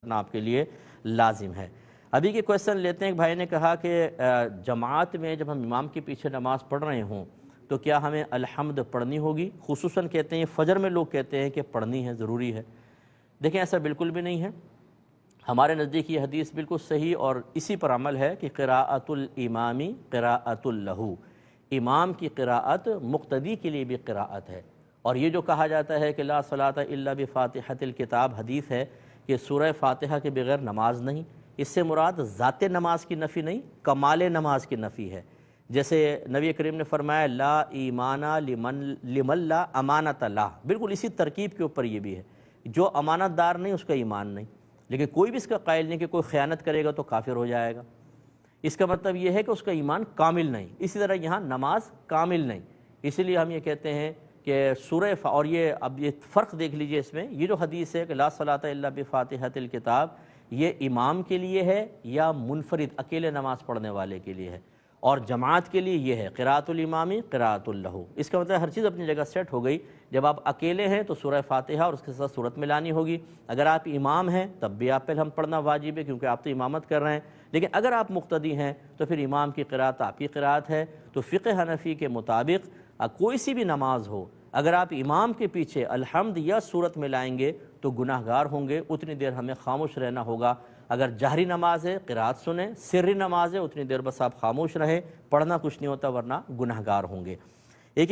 کرنا آپ کے لیے لازم ہے۔ ابھی کے کویسچن لیتے ہیں۔ ایک بھائی نے کہا کہ جماعت میں جب ہم امام کے پیچھے نماز پڑھ رہے ہوں تو کیا ہمیں الحمد پڑھنی ہوگی؟ خصوصاً کہتے ہیں فجر میں لوگ کہتے ہیں کہ پڑھنی ہے، ضروری ہے۔ دیکھیں ایسا بالکل بھی نہیں ہے۔ ہمارے نزدیک یہ حدیث بالکل صحیح اور اسی پر عمل ہے کہ قراءۃ الامامی قراءۃ لہ، امام کی قراءت مقتدی کے لیے بھی قراءت ہے۔ اور یہ جو کہا جاتا ہے کہ لا صلاۃ الا بفاتحۃ الکتاب، حدیث ہے کہ سورہ فاتحہ کے بغیر نماز نہیں، اس سے مراد ذات نماز کی نفی نہیں، کمال نماز کی نفی ہے۔ جیسے نبی کریم نے فرمایا لا ایمان لمن لا امانت لہ، بالکل اسی ترکیب کے اوپر یہ بھی ہے، جو امانت دار نہیں اس کا ایمان نہیں۔ لیکن کوئی بھی اس کا قائل نہیں کہ کوئی خیانت کرے گا تو کافر ہو جائے گا، اس کا مطلب یہ ہے کہ اس کا ایمان کامل نہیں۔ اسی طرح یہاں نماز کامل نہیں، اسی لیے ہم یہ کہتے ہیں کہ اور اب یہ فرق دیکھ لیجئے اس میں، یہ جو حدیث ہے کہ لا صلاۃ الا بفاتحۃ الکتاب، یہ امام کے لیے ہے یا منفرد اکیلے نماز پڑھنے والے کے لیے ہے؟ اور جماعت کے لیے یہ ہے قراءۃ الامامی قراءۃ لہ۔ اس کا مطلب ہر چیز اپنی جگہ سیٹ ہو گئی۔ جب آپ اکیلے ہیں تو سورہ فاتحہ اور اس کے ساتھ سورت ملانی ہوگی، اگر آپ امام ہیں تب بھی آپ پہ ہم پڑھنا واجب ہے کیونکہ آپ تو امامت کر رہے ہیں، لیکن اگر آپ مقتدی ہیں تو پھر امام کی قراءت آپ کی قراءت ہے۔ تو فقہ حنفی کے مطابق کوئی سی بھی نماز ہو، اگر آپ امام کے پیچھے الحمد یا سورت ملائیں گے تو گناہ گار ہوں گے، اتنی دیر ہمیں خاموش رہنا ہوگا۔ اگر جہری نماز ہے قراءت سنیں، سری نماز ہے اتنی دیر بس آپ خاموش رہیں، پڑھنا کچھ نہیں ہوتا ورنہ گناہ گار ہوں گے۔ ایک